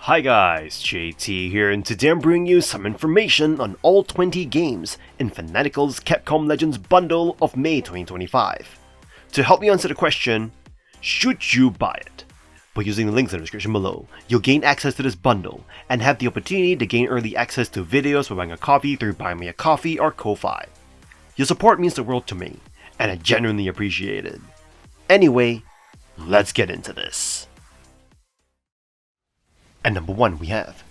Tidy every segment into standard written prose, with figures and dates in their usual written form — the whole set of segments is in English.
Hi guys, JT here, and today I'm bringing you some information on all 20 games in Fanatical's Capcom Legends bundle of May 2025. To help me answer the question, should you buy it? By using the links in the description below, you'll gain access to this bundle and have the opportunity to gain early access to videos by buying a copy through Buy Me a Coffee or Ko-Fi. Your support means the world to me, and I genuinely appreciate it. Anyway, let's get into this. At number 1 we have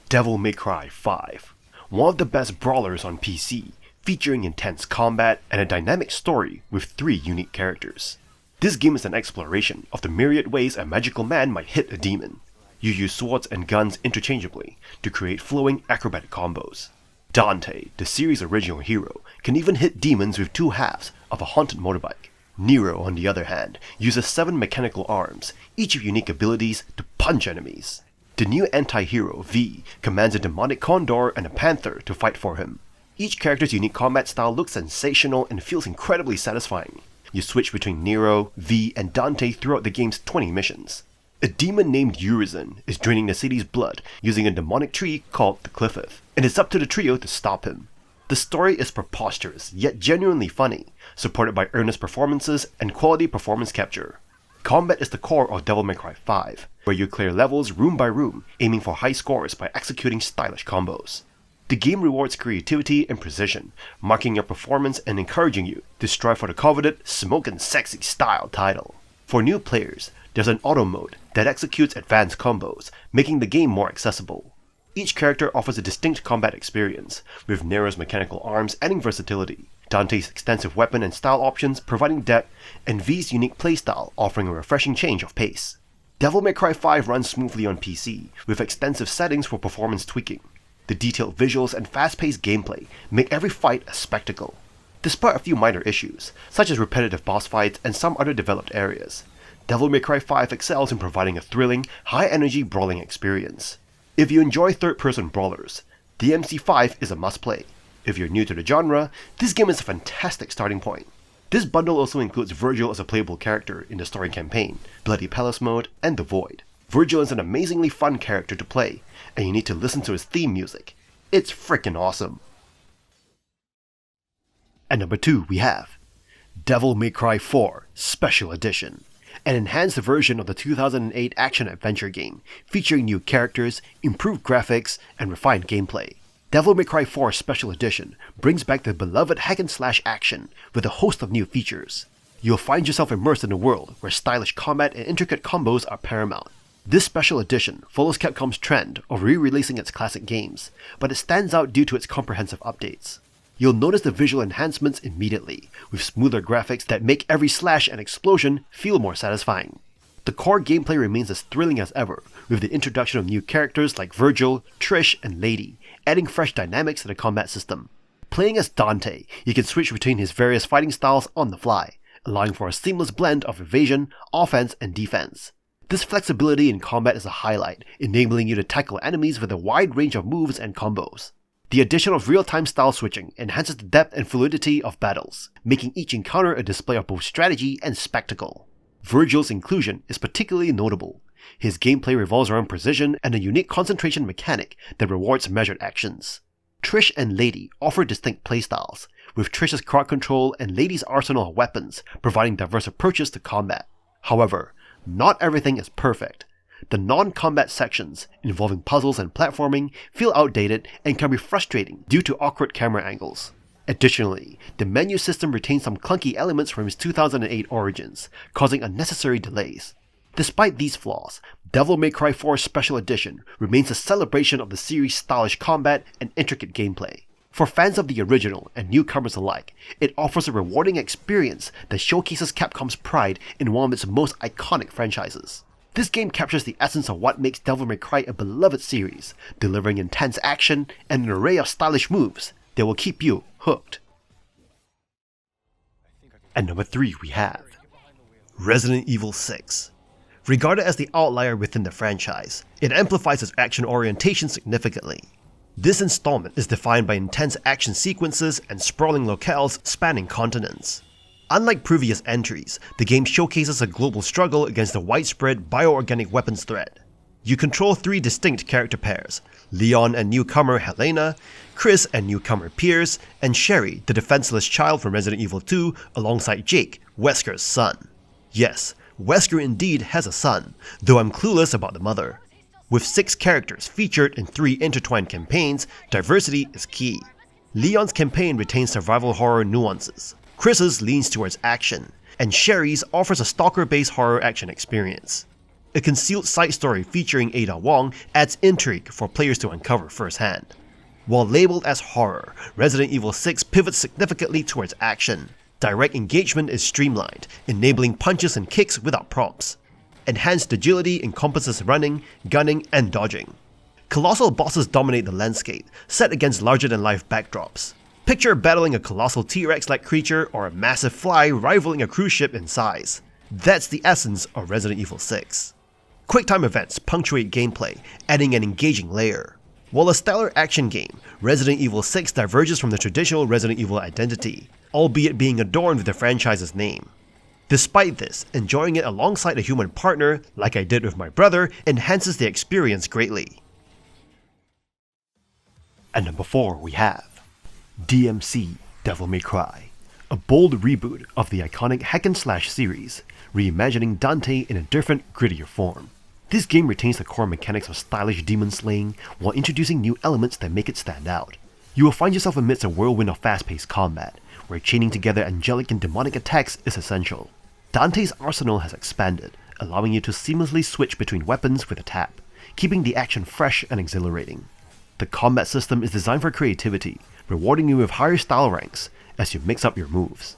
Devil May Cry 5, one of the best brawlers on PC, featuring intense combat and a dynamic story with 3 unique characters. This game is an exploration of the myriad ways a magical man might hit a demon. You use swords and guns interchangeably to create flowing acrobatic combos. Dante, the series' original hero, can even hit demons with 2 halves of a haunted motorbike. Nero, on the other hand, uses 7 mechanical arms, each with unique abilities to punch enemies. The new anti-hero, V, commands a demonic condor and a panther to fight for him. Each character's unique combat style looks sensational and feels incredibly satisfying. You switch between Nero, V, and Dante throughout the game's 20 missions. A demon named Arisen is draining the city's blood using a demonic tree called the Cliffith, and it's up to the trio to stop him. The story is preposterous, yet genuinely funny, supported by earnest performances and quality performance capture. Combat is the core of Devil May Cry 5, where you clear levels room by room, aiming for high scores by executing stylish combos. The game rewards creativity and precision, marking your performance and encouraging you to strive for the coveted smoke and sexy style title. For new players, there's an auto mode that executes advanced combos, making the game more accessible. Each character offers a distinct combat experience, with Nero's mechanical arms adding versatility, Dante's extensive weapon and style options providing depth, and V's unique playstyle offering a refreshing change of pace. Devil May Cry 5 runs smoothly on PC, with extensive settings for performance tweaking. The detailed visuals and fast-paced gameplay make every fight a spectacle. Despite a few minor issues, such as repetitive boss fights and some other developed areas, Devil May Cry 5 excels in providing a thrilling, high-energy brawling experience. If you enjoy third-person brawlers, DMC5 is a must-play. If you're new to the genre, this game is a fantastic starting point. This bundle also includes Vergil as a playable character in the story campaign, Bloody Palace mode, and The Void. Vergil is an amazingly fun character to play, and you need to listen to his theme music. It's freaking awesome! At number 2 we have Devil May Cry 4 Special Edition, an enhanced version of the 2008 action-adventure game, featuring new characters, improved graphics, and refined gameplay. Devil May Cry 4 Special Edition brings back the beloved hack-and-slash action with a host of new features. You'll find yourself immersed in a world where stylish combat and intricate combos are paramount. This special edition follows Capcom's trend of re-releasing its classic games, but it stands out due to its comprehensive updates. You'll notice the visual enhancements immediately, with smoother graphics that make every slash and explosion feel more satisfying. The core gameplay remains as thrilling as ever, with the introduction of new characters like Vergil, Trish, and Lady, adding fresh dynamics to the combat system. Playing as Dante, you can switch between his various fighting styles on the fly, allowing for a seamless blend of evasion, offense, and defense. This flexibility in combat is a highlight, enabling you to tackle enemies with a wide range of moves and combos. The addition of real-time style switching enhances the depth and fluidity of battles, making each encounter a display of both strategy and spectacle. Vergil's inclusion is particularly notable. His gameplay revolves around precision and a unique concentration mechanic that rewards measured actions. Trish and Lady offer distinct playstyles, with Trish's crowd control and Lady's arsenal of weapons providing diverse approaches to combat. However, not everything is perfect. The non-combat sections, involving puzzles and platforming, feel outdated and can be frustrating due to awkward camera angles. Additionally, the menu system retains some clunky elements from its 2008 origins, causing unnecessary delays. Despite these flaws, Devil May Cry 4 Special Edition remains a celebration of the series' stylish combat and intricate gameplay. For fans of the original and newcomers alike, it offers a rewarding experience that showcases Capcom's pride in one of its most iconic franchises. This game captures the essence of what makes Devil May Cry a beloved series, delivering intense action and an array of stylish moves that will keep you hooked. At number 3 we have Resident Evil 6. Regarded as the outlier within the franchise, it amplifies its action orientation significantly. This installment is defined by intense action sequences and sprawling locales spanning continents. Unlike previous entries, the game showcases a global struggle against the widespread bioorganic weapons threat. You control 3 distinct character pairs, Leon and newcomer Helena, Chris and newcomer Pierce, and Sherry, the defenseless child from Resident Evil 2, alongside Jake, Wesker's son. Yes, Wesker indeed has a son, though I'm clueless about the mother. With 6 characters featured in 3 intertwined campaigns, diversity is key. Leon's campaign retains survival horror nuances, Chris's leans towards action, and Sherry's offers a stalker-based horror action experience. A concealed side story featuring Ada Wong adds intrigue for players to uncover firsthand. While labeled as horror, Resident Evil 6 pivots significantly towards action. Direct engagement is streamlined, enabling punches and kicks without prompts. Enhanced agility encompasses running, gunning, and dodging. Colossal bosses dominate the landscape, set against larger-than-life backdrops. Picture battling a colossal T-Rex-like creature or a massive fly rivaling a cruise ship in size. That's the essence of Resident Evil 6. Quick-time events punctuate gameplay, adding an engaging layer. While a stellar action game, Resident Evil 6 diverges from the traditional Resident Evil identity, albeit being adorned with the franchise's name. Despite this, enjoying it alongside a human partner, like I did with my brother, enhances the experience greatly. At number 4 we have DMC Devil May Cry, a bold reboot of the iconic hack-and-slash series, reimagining Dante in a different, grittier form. This game retains the core mechanics of stylish demon slaying while introducing new elements that make it stand out. You will find yourself amidst a whirlwind of fast-paced combat, where chaining together angelic and demonic attacks is essential. Dante's arsenal has expanded, allowing you to seamlessly switch between weapons with a tap, keeping the action fresh and exhilarating. The combat system is designed for creativity, rewarding you with higher style ranks as you mix up your moves.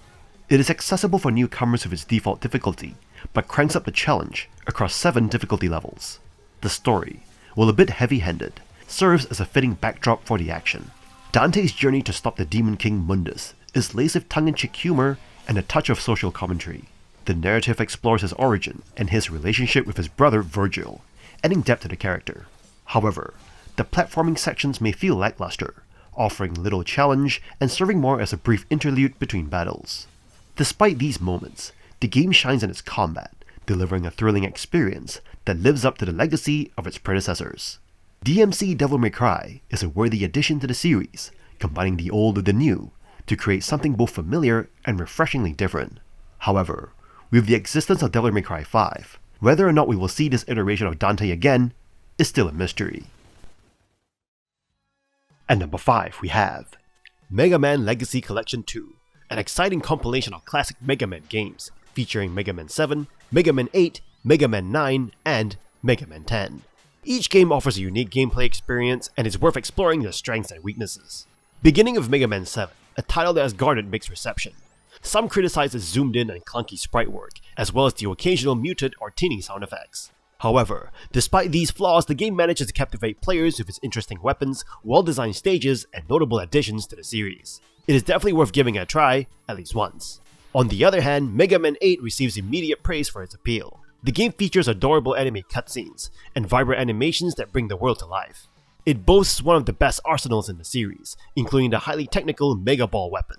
It is accessible for newcomers with its default difficulty, but cranks up the challenge across 7 difficulty levels. The story, while a bit heavy-handed, serves as a fitting backdrop for the action. Dante's journey to stop the Demon King Mundus is laced with tongue-in-cheek humor and a touch of social commentary. The narrative explores his origin and his relationship with his brother Vergil, adding depth to the character. However, the platforming sections may feel lackluster, offering little challenge and serving more as a brief interlude between battles. Despite these moments, the game shines in its combat, delivering a thrilling experience that lives up to the legacy of its predecessors. DMC Devil May Cry is a worthy addition to the series, combining the old with the new to create something both familiar and refreshingly different. However, with the existence of Devil May Cry 5, whether or not we will see this iteration of Dante again is still a mystery. At number 5 we have Mega Man Legacy Collection 2, an exciting compilation of classic Mega Man games, featuring Mega Man 7, Mega Man 8, Mega Man 9, and Mega Man 10. Each game offers a unique gameplay experience and is worth exploring their strengths and weaknesses. Beginning with Mega Man 7, a title that has garnered mixed reception. Some criticize its zoomed-in and clunky sprite work, as well as the occasional muted or tinny sound effects. However, despite these flaws, the game manages to captivate players with its interesting weapons, well-designed stages, and notable additions to the series. It is definitely worth giving it a try, at least once. On the other hand, Mega Man 8 receives immediate praise for its appeal. The game features adorable anime cutscenes, and vibrant animations that bring the world to life. It boasts one of the best arsenals in the series, including the highly technical Mega Ball weapon.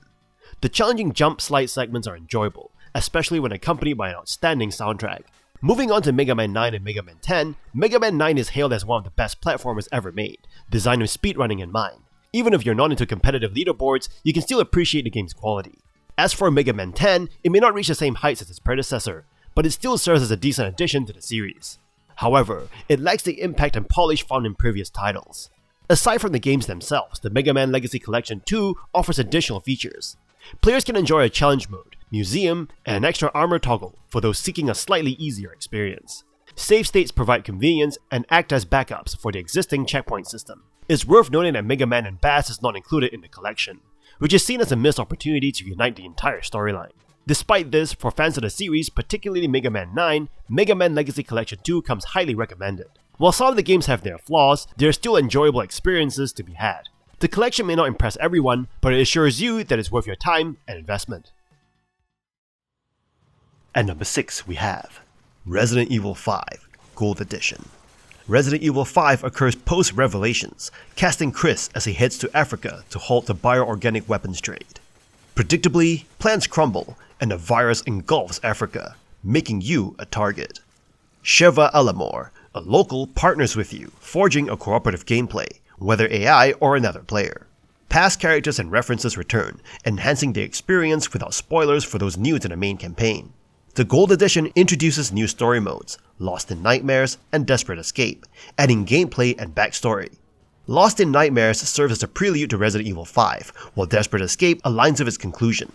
The challenging jump slide segments are enjoyable, especially when accompanied by an outstanding soundtrack. Moving on to Mega Man 9 and Mega Man 10, Mega Man 9 is hailed as one of the best platformers ever made, designed with speedrunning in mind. Even if you're not into competitive leaderboards, you can still appreciate the game's quality. As for Mega Man 10, it may not reach the same heights as its predecessor, but it still serves as a decent addition to the series. However, it lacks the impact and polish found in previous titles. Aside from the games themselves, the Mega Man Legacy Collection 2 offers additional features. Players can enjoy a challenge mode, museum, and an extra armor toggle for those seeking a slightly easier experience. Save states provide convenience and act as backups for the existing checkpoint system. It's worth noting that Mega Man and Bass is not included in the collection, which is seen as a missed opportunity to unite the entire storyline. Despite this, for fans of the series, particularly Mega Man 9, Mega Man Legacy Collection 2 comes highly recommended. While some of the games have their flaws, there are still enjoyable experiences to be had. The collection may not impress everyone, but it assures you that it's worth your time and investment. At number 6 we have Resident Evil 5 Gold Edition. Resident Evil 5 occurs post-Revelations, casting Chris as he heads to Africa to halt the bioorganic weapons trade. Predictably, plants crumble and a virus engulfs Africa, making you a target. Sheva Alamor, A local partners with you, forging a cooperative gameplay, whether AI or another player. Past characters and references return, enhancing the experience without spoilers for those new to the main campaign. The Gold Edition introduces new story modes, Lost in Nightmares and Desperate Escape, adding gameplay and backstory. Lost in Nightmares serves as a prelude to Resident Evil 5, while Desperate Escape aligns with its conclusion.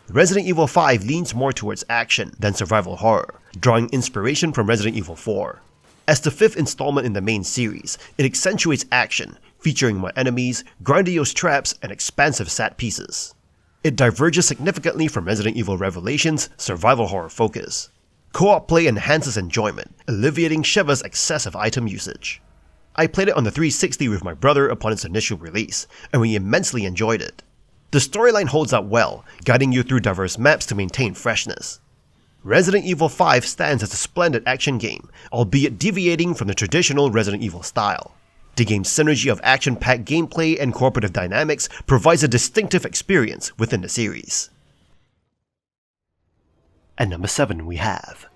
Resident Evil 5 leans more towards action than survival horror, drawing inspiration from Resident Evil 4. As the fifth installment in the main series, it accentuates action, featuring more enemies, grandiose traps, and expansive set pieces. It diverges significantly from Resident Evil Revelations' survival horror focus. Co-op play enhances enjoyment, alleviating Shiva's excessive item usage. I played it on the 360 with my brother upon its initial release, and we immensely enjoyed it. The storyline holds up well, guiding you through diverse maps to maintain freshness. Resident Evil 5 stands as a splendid action game, albeit deviating from the traditional Resident Evil style. The game's synergy of action-packed gameplay and cooperative dynamics provides a distinctive experience within the series. At number 7 we have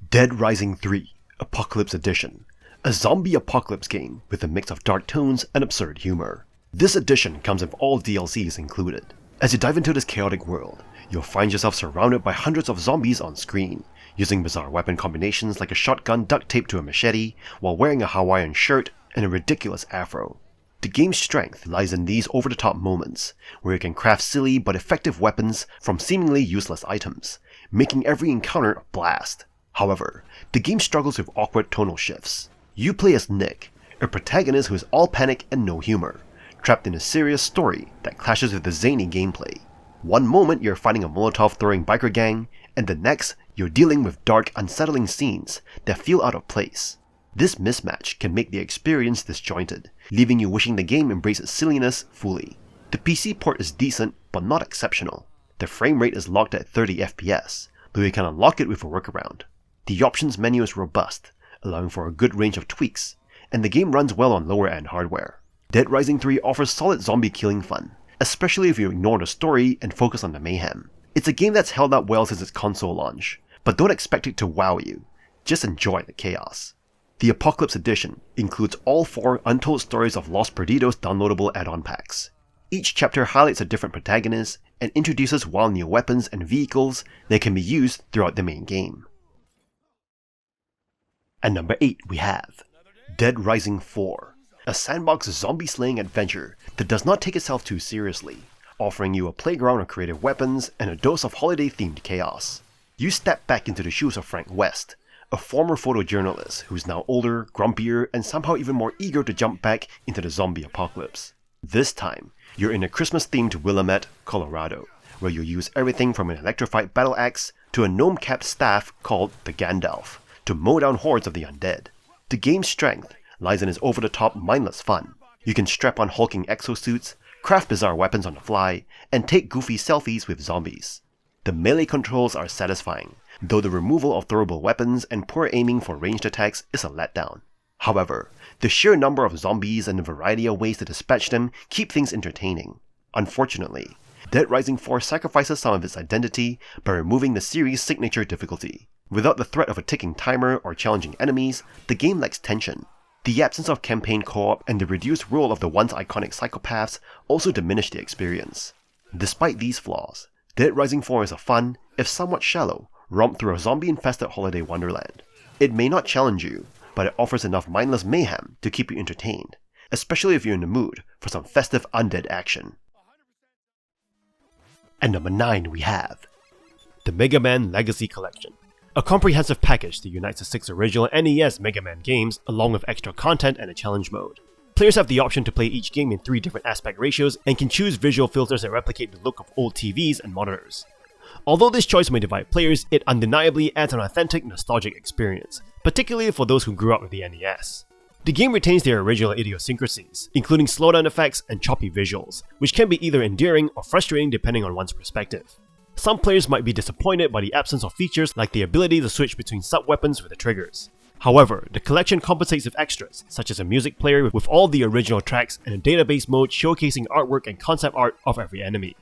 Dead Rising 3 Apocalypse Edition, a zombie apocalypse game with a mix of dark tones and absurd humor. This edition comes with all DLCs included. As you dive into this chaotic world, you'll find yourself surrounded by hundreds of zombies on screen, using bizarre weapon combinations like a shotgun duct taped to a machete, while wearing a Hawaiian shirt and a ridiculous afro. The game's strength lies in these over-the-top moments, where you can craft silly but effective weapons from seemingly useless items, making every encounter a blast. However, the game struggles with awkward tonal shifts. You play as Nick, a protagonist who is all panic and no humor, trapped in a serious story that clashes with the zany gameplay. One moment you're fighting a Molotov-throwing biker gang, and the next you're dealing with dark, unsettling scenes that feel out of place. This mismatch can make the experience disjointed, leaving you wishing the game embraced its silliness fully. The PC port is decent, but not exceptional. The frame rate is locked at 30 FPS, though you can unlock it with a workaround. The options menu is robust, allowing for a good range of tweaks, and the game runs well on lower-end hardware. Dead Rising 3 offers solid zombie killing fun, especially if you ignore the story and focus on the mayhem. It's a game that's held up well since its console launch, but don't expect it to wow you. Just enjoy the chaos. The Apocalypse Edition includes all 4 Untold Stories of Los Perdidos downloadable add-on packs. Each chapter highlights a different protagonist and introduces wild new weapons and vehicles that can be used throughout the main game. At number 8 we have Dead Rising 4, a sandbox zombie-slaying adventure that does not take itself too seriously, offering you a playground of creative weapons and a dose of holiday-themed chaos. You step back into the shoes of Frank West, a former photojournalist who's now older, grumpier, and somehow even more eager to jump back into the zombie apocalypse. This time, you're in a Christmas-themed Willamette, Colorado, where you use everything from an electrified battle axe to a gnome-capped staff called the Gandalf to mow down hordes of the undead. The game's strength lies in its over-the-top, mindless fun. You can strap on hulking exosuits, craft bizarre weapons on the fly, and take goofy selfies with zombies. The melee controls are satisfying, though the removal of throwable weapons and poor aiming for ranged attacks is a letdown. However, the sheer number of zombies and the variety of ways to dispatch them keep things entertaining. Unfortunately, Dead Rising 4 sacrifices some of its identity by removing the series' signature difficulty. Without the threat of a ticking timer or challenging enemies, the game lacks tension. The absence of campaign co-op and the reduced role of the once iconic psychopaths also diminish the experience. Despite these flaws, Dead Rising 4 is a fun, if somewhat shallow, romp through a zombie-infested holiday wonderland. It may not challenge you, but it offers enough mindless mayhem to keep you entertained, especially if you're in the mood for some festive undead action. At number 9 we have the Mega Man Legacy Collection, a comprehensive package that unites the 6 original NES Mega Man games along with extra content and a challenge mode. Players have the option to play each game in 3 different aspect ratios and can choose visual filters that replicate the look of old TVs and monitors. Although this choice may divide players, it undeniably adds an authentic, nostalgic experience, particularly for those who grew up with the NES. The game retains their original idiosyncrasies, including slowdown effects and choppy visuals, which can be either endearing or frustrating depending on one's perspective. Some players might be disappointed by the absence of features like the ability to switch between sub-weapons with the triggers. However, the collection compensates with extras, such as a music player with all the original tracks and a database mode showcasing artwork and concept art of every enemy.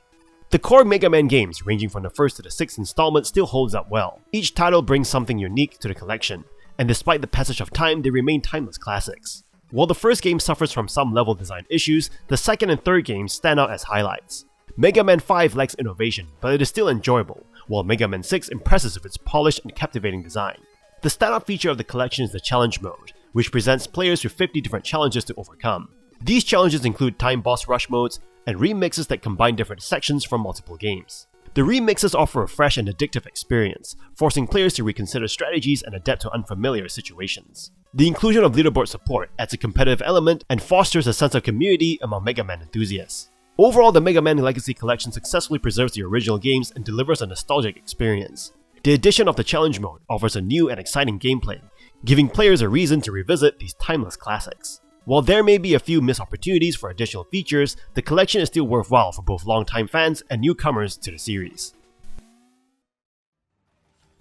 The core Mega Man games, ranging from the first to the 6th installment, still holds up well. Each title brings something unique to the collection, and despite the passage of time, they remain timeless classics. While the first game suffers from some level design issues, the second and third games stand out as highlights. Mega Man 5 lacks innovation, but it is still enjoyable, while Mega Man 6 impresses with its polished and captivating design. The standout feature of the collection is the challenge mode, which presents players with 50 different challenges to overcome. These challenges include time boss rush modes and remixes that combine different sections from multiple games. The remixes offer a fresh and addictive experience, forcing players to reconsider strategies and adapt to unfamiliar situations. The inclusion of leaderboard support adds a competitive element and fosters a sense of community among Mega Man enthusiasts. Overall, the Mega Man Legacy Collection successfully preserves the original games and delivers a nostalgic experience. The addition of the challenge mode offers a new and exciting gameplay, giving players a reason to revisit these timeless classics. While there may be a few missed opportunities for additional features, the collection is still worthwhile for both longtime fans and newcomers to the series.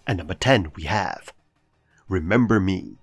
At number 10 we have Remember Me,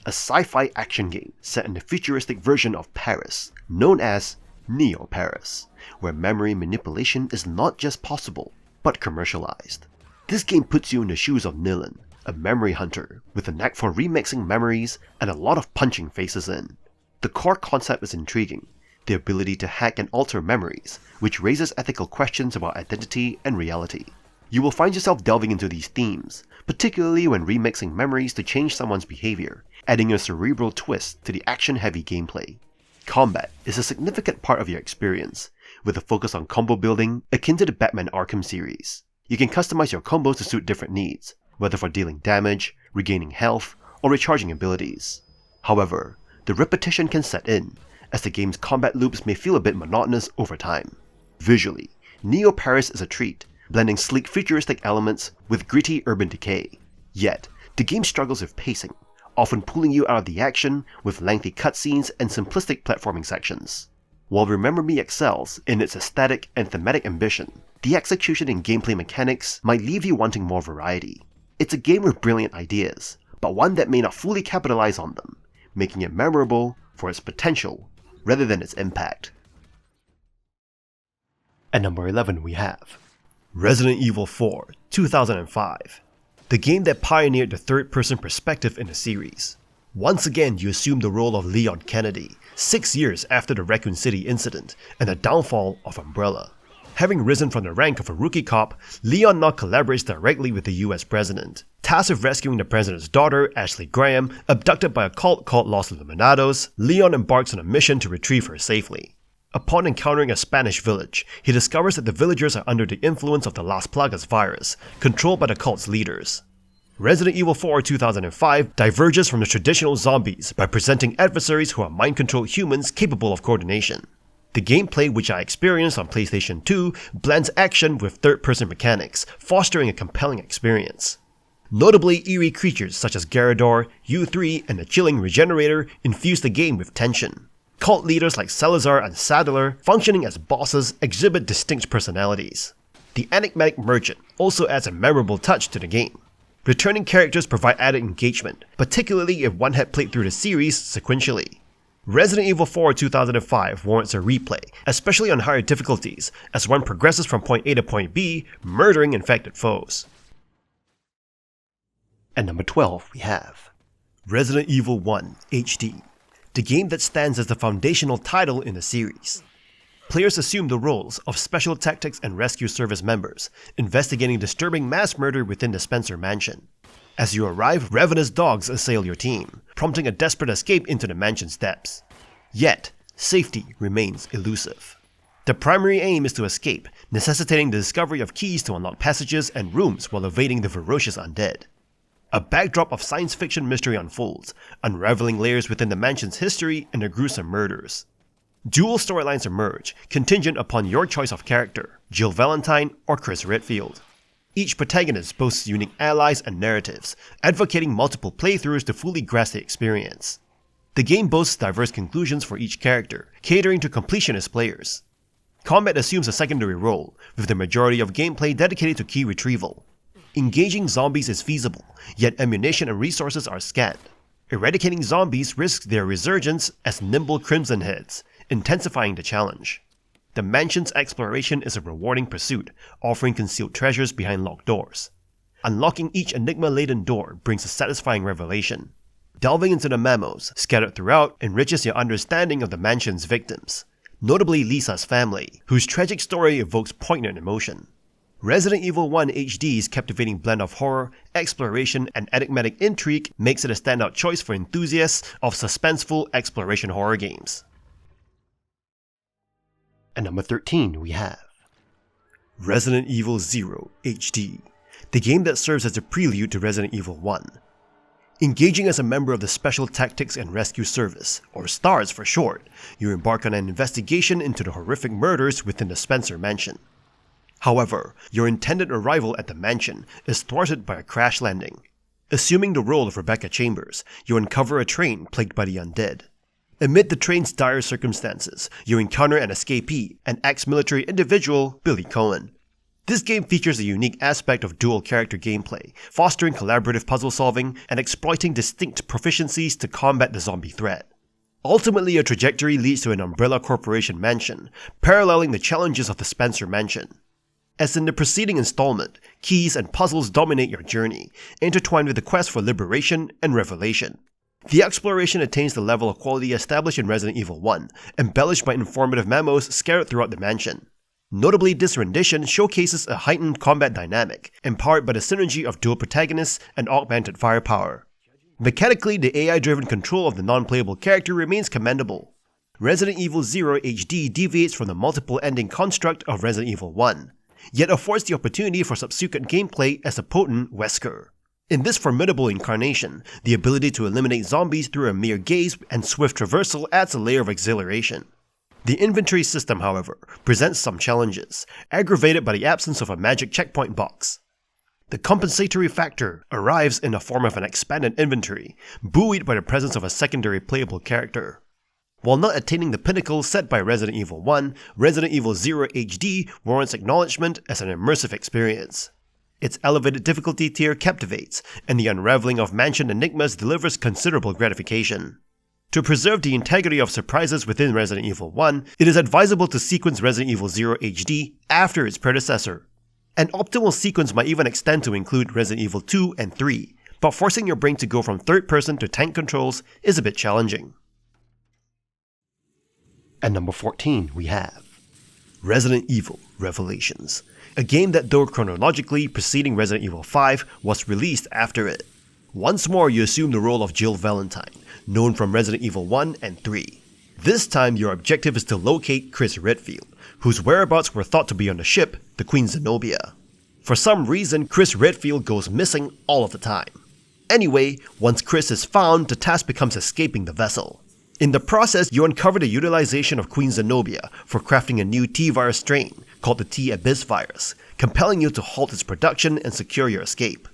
a sci-fi action game set in the futuristic version of Paris, known as Neo Paris, where memory manipulation is not just possible, but commercialized. This game puts you in the shoes of Nilan, a memory hunter with a knack for remixing memories and a lot of punching faces in. The core concept is intriguing, the ability to hack and alter memories, which raises ethical questions about identity and reality. You will find yourself delving into these themes, particularly when remixing memories to change someone's behavior, adding a cerebral twist to the action-heavy gameplay. Combat is a significant part of your experience, with a focus on combo building akin to the Batman Arkham series. You can customize your combos to suit different needs, whether for dealing damage, regaining health, or recharging abilities. However, the repetition can set in, as the game's combat loops may feel a bit monotonous over time. Visually, Neo Paris is a treat, blending sleek futuristic elements with gritty urban decay. Yet, the game struggles with pacing, often pulling you out of the action with lengthy cutscenes and simplistic platforming sections. While Remember Me excels in its aesthetic and thematic ambition, the execution and gameplay mechanics might leave you wanting more variety. It's a game with brilliant ideas, but one that may not fully capitalize on them, making it memorable for its potential rather than its impact. At number 11 we have Resident Evil 4 2005, the game that pioneered the third-person perspective in the series. Once again, you assume the role of Leon Kennedy, 6 years after the Raccoon City incident and the downfall of Umbrella. Having risen from the rank of a rookie cop, Leon now collaborates directly with the US president. Tasked with rescuing the president's daughter, Ashley Graham, abducted by a cult called Los Illuminados, Leon embarks on a mission to retrieve her safely. Upon encountering a Spanish village, he discovers that the villagers are under the influence of the Las Plagas virus, controlled by the cult's leaders. Resident Evil 4 2005 diverges from the traditional zombies by presenting adversaries who are mind-controlled humans capable of coordination. The gameplay, which I experienced on PlayStation 2, blends action with third-person mechanics, fostering a compelling experience. Notably, eerie creatures such as Garrador, U3, and the chilling Regenerator infuse the game with tension. Cult leaders like Salazar and Sadler, functioning as bosses, exhibit distinct personalities. The enigmatic merchant also adds a memorable touch to the game. Returning characters provide added engagement, particularly if one had played through the series sequentially. Resident Evil 4 2005 warrants a replay, especially on higher difficulties, as one progresses from point A to point B, murdering infected foes. At number 12 we have Resident Evil 1 HD, the game that stands as the foundational title in the series. Players assume the roles of Special Tactics and Rescue Service members, investigating disturbing mass murder within the Spencer mansion. As you arrive, ravenous dogs assail your team, prompting a desperate escape into the mansion's depths. Yet, safety remains elusive. The primary aim is to escape, necessitating the discovery of keys to unlock passages and rooms while evading the ferocious undead. A backdrop of science fiction mystery unfolds, unraveling layers within the mansion's history and the gruesome murders. Dual storylines emerge, contingent upon your choice of character, Jill Valentine or Chris Redfield. Each protagonist boasts unique allies and narratives, advocating multiple playthroughs to fully grasp the experience. The game boasts diverse conclusions for each character, catering to completionist players. Combat assumes a secondary role, with the majority of gameplay dedicated to key retrieval. Engaging zombies is feasible, yet ammunition and resources are scant. Eradicating zombies risks their resurgence as nimble Crimson Heads, intensifying the challenge. The mansion's exploration is a rewarding pursuit, offering concealed treasures behind locked doors. Unlocking each enigma-laden door brings a satisfying revelation. Delving into the memos scattered throughout enriches your understanding of the mansion's victims, notably Lisa's family, whose tragic story evokes poignant emotion. Resident Evil 1 HD's captivating blend of horror, exploration, and enigmatic intrigue makes it a standout choice for enthusiasts of suspenseful exploration horror games. At number 13 we have Resident Evil 0 HD, the game that serves as a prelude to Resident Evil 1. Engaging as a member of the Special Tactics and Rescue Service, or STARS for short, you embark on an investigation into the horrific murders within the Spencer Mansion. However, your intended arrival at the mansion is thwarted by a crash landing. Assuming the role of Rebecca Chambers, you uncover a train plagued by the undead. Amid the train's dire circumstances, you encounter an escapee, an ex-military individual, Billy Cohen. This game features a unique aspect of dual-character gameplay, fostering collaborative puzzle solving and exploiting distinct proficiencies to combat the zombie threat. Ultimately, your trajectory leads to an Umbrella Corporation mansion, paralleling the challenges of the Spencer Mansion. As in the preceding installment, keys and puzzles dominate your journey, intertwined with the quest for liberation and revelation. The exploration attains the level of quality established in Resident Evil 1, embellished by informative memos scattered throughout the mansion. Notably, this rendition showcases a heightened combat dynamic, empowered by the synergy of dual protagonists and augmented firepower. Mechanically, the AI-driven control of the non-playable character remains commendable. Resident Evil 0 HD deviates from the multiple ending construct of Resident Evil 1, yet affords the opportunity for subsequent gameplay as a potent Wesker. In this formidable incarnation, the ability to eliminate zombies through a mere gaze and swift traversal adds a layer of exhilaration. The inventory system, however, presents some challenges, aggravated by the absence of a magic checkpoint box. The compensatory factor arrives in the form of an expanded inventory, buoyed by the presence of a secondary playable character. While not attaining the pinnacle set by Resident Evil 1, Resident Evil 0 HD warrants acknowledgement as an immersive experience. Its elevated difficulty tier captivates, and the unraveling of mansion enigmas delivers considerable gratification. To preserve the integrity of surprises within Resident Evil 1, it is advisable to sequence Resident Evil 0 HD after its predecessor. An optimal sequence might even extend to include Resident Evil 2 and 3, but forcing your brain to go from third person to tank controls is a bit challenging. At number 14 we have Resident Evil Revelations, a game that, though chronologically preceding Resident Evil 5, was released after it. Once more, you assume the role of Jill Valentine, known from Resident Evil 1 and 3. This time, your objective is to locate Chris Redfield, whose whereabouts were thought to be on the ship, the Queen Zenobia. For some reason, Chris Redfield goes missing all of the time. Anyway, once Chris is found, the task becomes escaping the vessel. In the process, you uncover the utilization of Queen Zenobia for crafting a new T-virus strain, called the T-Abyss virus, compelling you to halt its production and secure your escape.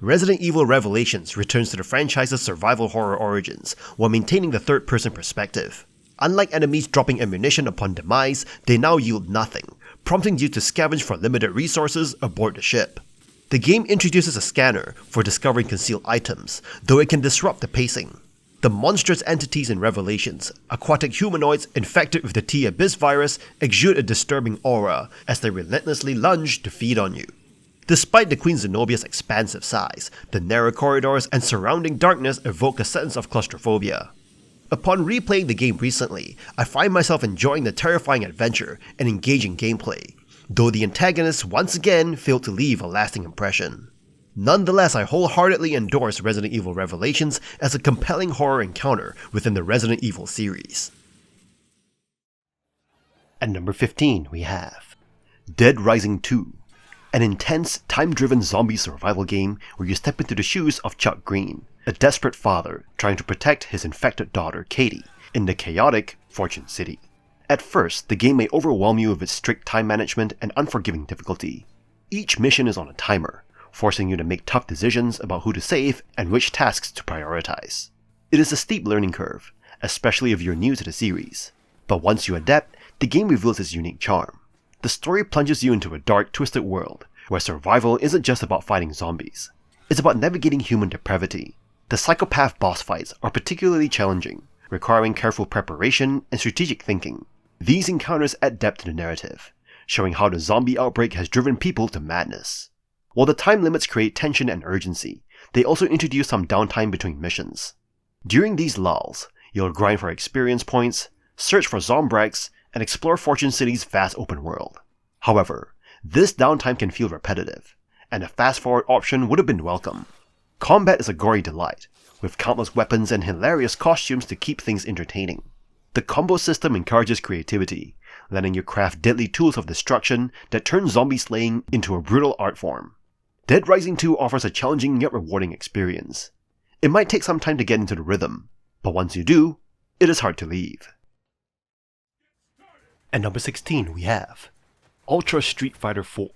Resident Evil Revelations returns to the franchise's survival horror origins, while maintaining the third-person perspective. Unlike enemies dropping ammunition upon demise, they now yield nothing, prompting you to scavenge for limited resources aboard the ship. The game introduces a scanner for discovering concealed items, though it can disrupt the pacing. The monstrous entities in Revelations, aquatic humanoids infected with the T-Abyss virus, exude a disturbing aura as they relentlessly lunge to feed on you. Despite the Queen Zenobia's expansive size, the narrow corridors and surrounding darkness evoke a sense of claustrophobia. Upon replaying the game recently, I find myself enjoying the terrifying adventure and engaging gameplay, though the antagonists once again failed to leave a lasting impression. Nonetheless, I wholeheartedly endorse Resident Evil Revelations as a compelling horror encounter within the Resident Evil series. At number 15 we have Dead Rising 2, an intense, time-driven zombie survival game where you step into the shoes of Chuck Green, a desperate father trying to protect his infected daughter Katie in the chaotic Fortune City. At first, the game may overwhelm you with its strict time management and unforgiving difficulty. Each mission is on a timer, forcing you to make tough decisions about who to save and which tasks to prioritize. It is a steep learning curve, especially if you're new to the series, but once you adapt, the game reveals its unique charm. The story plunges you into a dark, twisted world, where survival isn't just about fighting zombies. It's about navigating human depravity. The psychopath boss fights are particularly challenging, requiring careful preparation and strategic thinking. These encounters add depth to the narrative, showing how the zombie outbreak has driven people to madness. While the time limits create tension and urgency, they also introduce some downtime between missions. During these lulls, you'll grind for experience points, search for Zombrax, and explore Fortune City's vast open world. However, this downtime can feel repetitive, and a fast-forward option would have been welcome. Combat is a gory delight, with countless weapons and hilarious costumes to keep things entertaining. The combo system encourages creativity, letting you craft deadly tools of destruction that turn zombie slaying into a brutal art form. Dead Rising 2 offers a challenging yet rewarding experience. It might take some time to get into the rhythm, but once you do, it is hard to leave. At number 16 we have Ultra Street Fighter 4,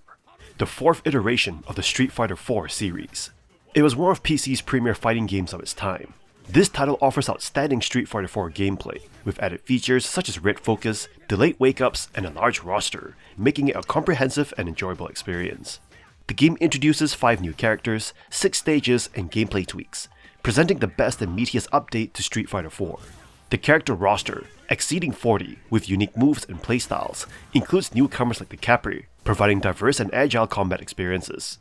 the fourth iteration of the Street Fighter 4 series. It was one of PC's premier fighting games of its time. This title offers outstanding Street Fighter 4 gameplay, with added features such as red focus, delayed wake-ups, and a large roster, making it a comprehensive and enjoyable experience. The game introduces 5 new characters, 6 stages, and gameplay tweaks, presenting the best and meatiest update to Street Fighter 4. The character roster, exceeding 40 with unique moves and playstyles, includes newcomers like the Capri, providing diverse and agile combat experiences.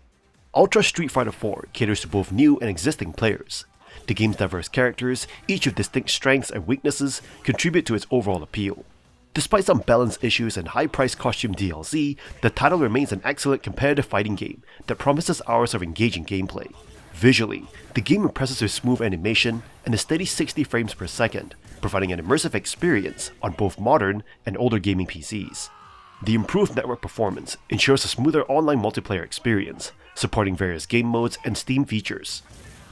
Ultra Street Fighter 4 caters to both new and existing players. The game's diverse characters, each with distinct strengths and weaknesses, contribute to its overall appeal. Despite some balance issues and high-priced costume DLC, the title remains an excellent competitive fighting game that promises hours of engaging gameplay. Visually, the game impresses with smooth animation and a steady 60 frames per second, providing an immersive experience on both modern and older gaming PCs. The improved network performance ensures a smoother online multiplayer experience, supporting various game modes and Steam features.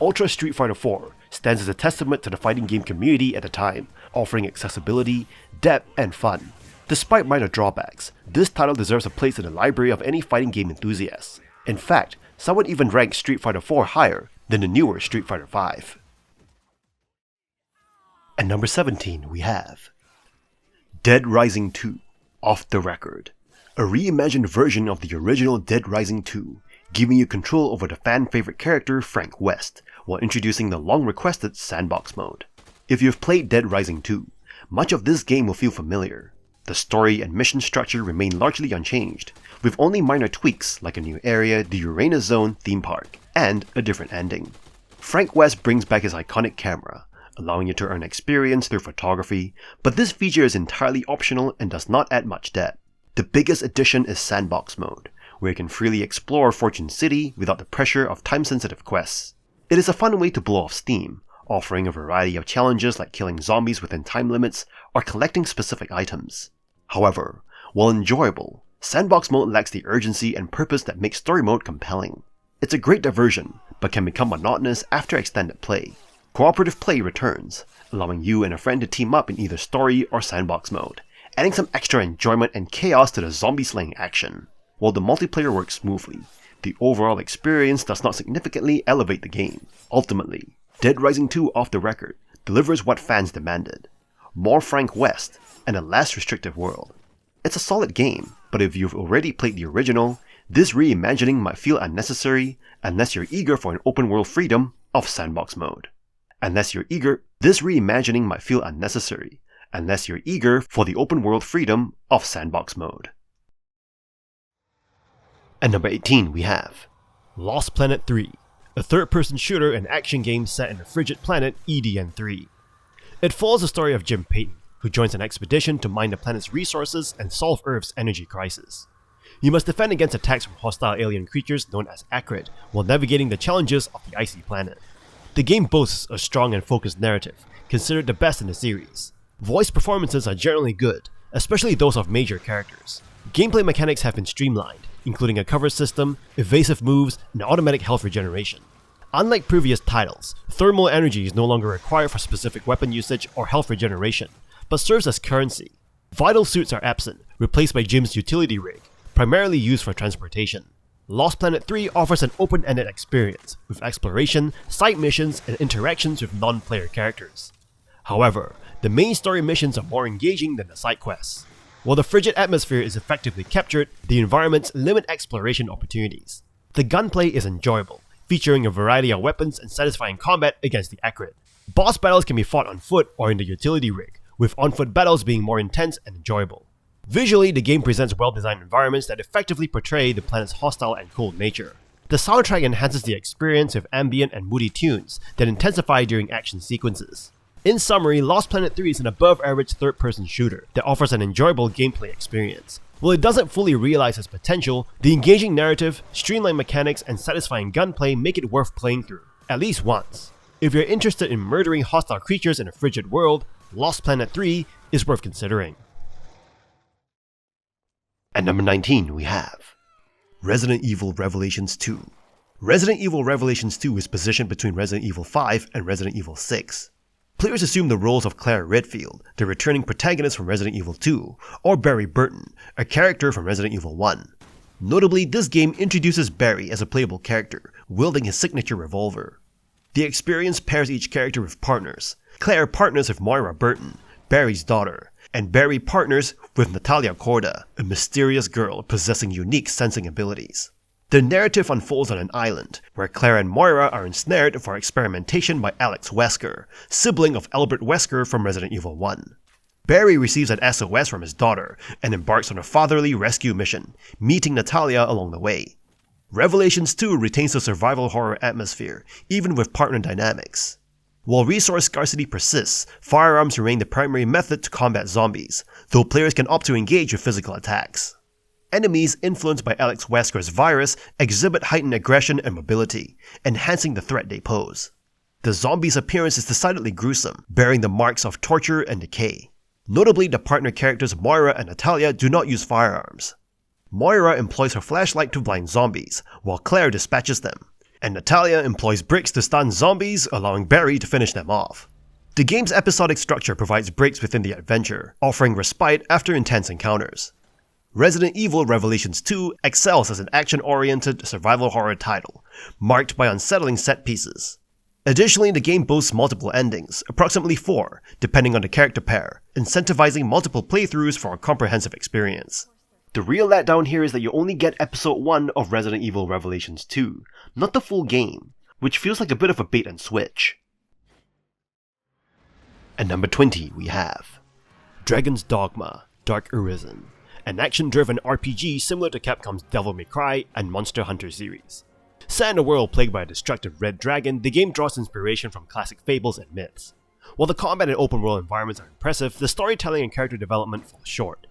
Ultra Street Fighter 4 stands as a testament to the fighting game community at the time, offering accessibility, depth, and fun. Despite minor drawbacks, this title deserves a place in the library of any fighting game enthusiasts. In fact, some would even rank Street Fighter 4 higher than the newer Street Fighter 5. At number 17 we have Dead Rising 2, Off the Record, a reimagined version of the original Dead Rising 2, giving you control over the fan-favorite character Frank West, while introducing the long-requested sandbox mode. If you've played Dead Rising 2, much of this game will feel familiar. The story and mission structure remain largely unchanged, with only minor tweaks like a new area, the Uranus Zone theme park, and a different ending. Frank West brings back his iconic camera, allowing you to earn experience through photography, but this feature is entirely optional and does not add much depth. The biggest addition is sandbox mode, where you can freely explore Fortune City without the pressure of time-sensitive quests. It is a fun way to blow off steam, offering a variety of challenges like killing zombies within time limits or collecting specific items. However, while enjoyable, sandbox mode lacks the urgency and purpose that makes story mode compelling. It's a great diversion, but can become monotonous after extended play. Cooperative play returns, allowing you and a friend to team up in either story or sandbox mode, adding some extra enjoyment and chaos to the zombie slaying action. While the multiplayer works smoothly, the overall experience does not significantly elevate the game. Ultimately, Dead Rising 2 Off the Record delivers what fans demanded: more Frank West and a less restrictive world. It's a solid game, but if you've already played the original, this reimagining might feel unnecessary unless you're eager for an open world freedom of sandbox mode. This reimagining might feel unnecessary unless you're eager for the open world freedom of sandbox mode. At number 18 we have Lost Planet 3, a third-person shooter and action game set in the frigid planet EDN3. It follows the story of Jim Payton, who joins an expedition to mine the planet's resources and solve Earth's energy crisis. You must defend against attacks from hostile alien creatures known as Acrid, while navigating the challenges of the icy planet. The game boasts a strong and focused narrative, considered the best in the series. Voice performances are generally good, especially those of major characters. Gameplay mechanics have been streamlined, including a cover system, evasive moves, and automatic health regeneration. Unlike previous titles, thermal energy is no longer required for specific weapon usage or health regeneration, but serves as currency. Vital suits are absent, replaced by Jim's utility rig, primarily used for transportation. Lost Planet 3 offers an open-ended experience, with exploration, side missions, and interactions with non-player characters. However, the main story missions are more engaging than the side quests. While the frigid atmosphere is effectively captured, the environments limit exploration opportunities. The gunplay is enjoyable, featuring a variety of weapons and satisfying combat against the Acrid. Boss battles can be fought on foot or in the utility rig, with on-foot battles being more intense and enjoyable. Visually, the game presents well-designed environments that effectively portray the planet's hostile and cold nature. The soundtrack enhances the experience with ambient and moody tunes that intensify during action sequences. In summary, Lost Planet 3 is an above-average third-person shooter that offers an enjoyable gameplay experience. While it doesn't fully realize its potential, the engaging narrative, streamlined mechanics, and satisfying gunplay make it worth playing through, at least once. If you're interested in murdering hostile creatures in a frigid world, Lost Planet 3 is worth considering. At number 19 we have Resident Evil Revelations 2. Resident Evil Revelations 2 is positioned between Resident Evil 5 and Resident Evil 6. Players assume the roles of Claire Redfield, the returning protagonist from Resident Evil 2, or Barry Burton, a character from Resident Evil 1. Notably, this game introduces Barry as a playable character, wielding his signature revolver. The experience pairs each character with partners. Claire partners with Moira Burton, Barry's daughter, and Barry partners with Natalia Corda, a mysterious girl possessing unique sensing abilities. The narrative unfolds on an island, where Claire and Moira are ensnared for experimentation by Alex Wesker, sibling of Albert Wesker from Resident Evil 1. Barry receives an SOS from his daughter, and embarks on a fatherly rescue mission, meeting Natalia along the way. Revelations 2 retains the survival horror atmosphere, even with partner dynamics. While resource scarcity persists, firearms remain the primary method to combat zombies, though players can opt to engage with physical attacks. Enemies influenced by Alex Wesker's virus exhibit heightened aggression and mobility, enhancing the threat they pose. The zombies' appearance is decidedly gruesome, bearing the marks of torture and decay. Notably, the partner characters Moira and Natalia do not use firearms. Moira employs her flashlight to blind zombies, while Claire dispatches them, and Natalia employs bricks to stun zombies, allowing Barry to finish them off. The game's episodic structure provides breaks within the adventure, offering respite after intense encounters. Resident Evil Revelations 2 excels as an action-oriented survival horror title, marked by unsettling set pieces. Additionally, the game boasts multiple endings, approximately 4, depending on the character pair, incentivizing multiple playthroughs for a comprehensive experience. The real letdown here is that you only get Episode 1 of Resident Evil Revelations 2, not the full game, which feels like a bit of a bait and switch. At number 20 we have Dragon's Dogma, Dark Arisen, an action-driven RPG similar to Capcom's Devil May Cry and Monster Hunter series. Set in a world plagued by a destructive red dragon, the game draws inspiration from classic fables and myths. While the combat and open-world environments are impressive, the storytelling and character development fall short.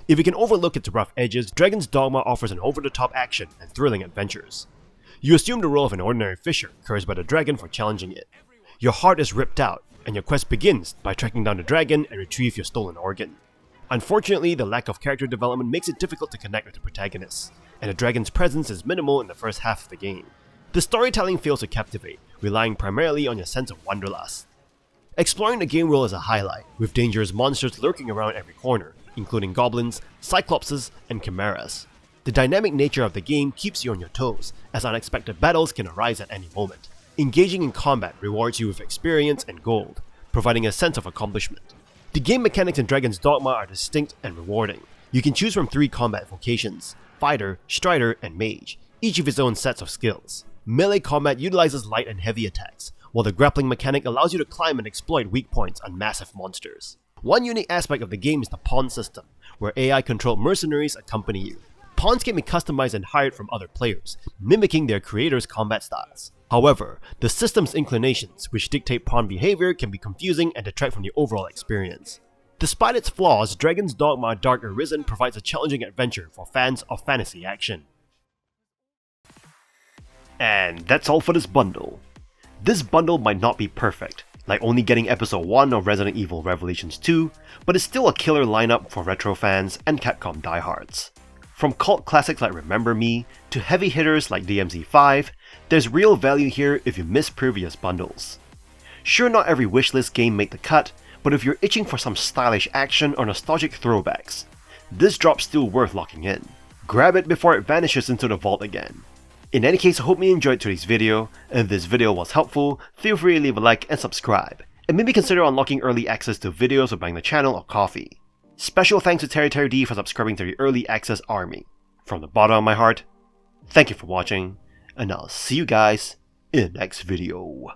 If you can overlook its rough edges, Dragon's Dogma offers an over-the-top action and thrilling adventures. You assume the role of an ordinary fisher, cursed by the dragon for challenging it. Your heart is ripped out, and your quest begins by tracking down the dragon and retrieve your stolen organ. Unfortunately, the lack of character development makes it difficult to connect with the protagonists, and the dragon's presence is minimal in the first half of the game. The storytelling fails to captivate, relying primarily on your sense of wanderlust. Exploring the game world is a highlight, with dangerous monsters lurking around every corner, including goblins, cyclopses, and chimeras. The dynamic nature of the game keeps you on your toes, as unexpected battles can arise at any moment. Engaging in combat rewards you with experience and gold, providing a sense of accomplishment. The game mechanics in Dragon's Dogma are distinct and rewarding. You can choose from 3 combat vocations: Fighter, Strider, and Mage, each with its own sets of skills. Melee combat utilizes light and heavy attacks, while the grappling mechanic allows you to climb and exploit weak points on massive monsters. One unique aspect of the game is the pawn system, where AI-controlled mercenaries accompany you. Pawns can be customized and hired from other players, mimicking their creators' combat styles. However, the system's inclinations, which dictate pawn behavior, can be confusing and detract from the overall experience. Despite its flaws, Dragon's Dogma Dark Arisen provides a challenging adventure for fans of fantasy action. And that's all for this bundle. This bundle might not be perfect, like only getting Episode 1 of Resident Evil Revelations 2, but it's still a killer lineup for retro fans and Capcom diehards. From cult classics like Remember Me, to heavy hitters like DMZ5, there's real value here if you miss previous bundles. Sure, not every wishlist game made the cut, but if you're itching for some stylish action or nostalgic throwbacks, this drop's still worth locking in. Grab it before it vanishes into the vault again. In any case, I hope you enjoyed today's video, and if this video was helpful, feel free to leave a like and subscribe, and maybe consider unlocking early access to videos or buying the channel or coffee. Special thanks to Terry D for subscribing to the early access army. From the bottom of my heart, thank you for watching, and I'll see you guys in the next video.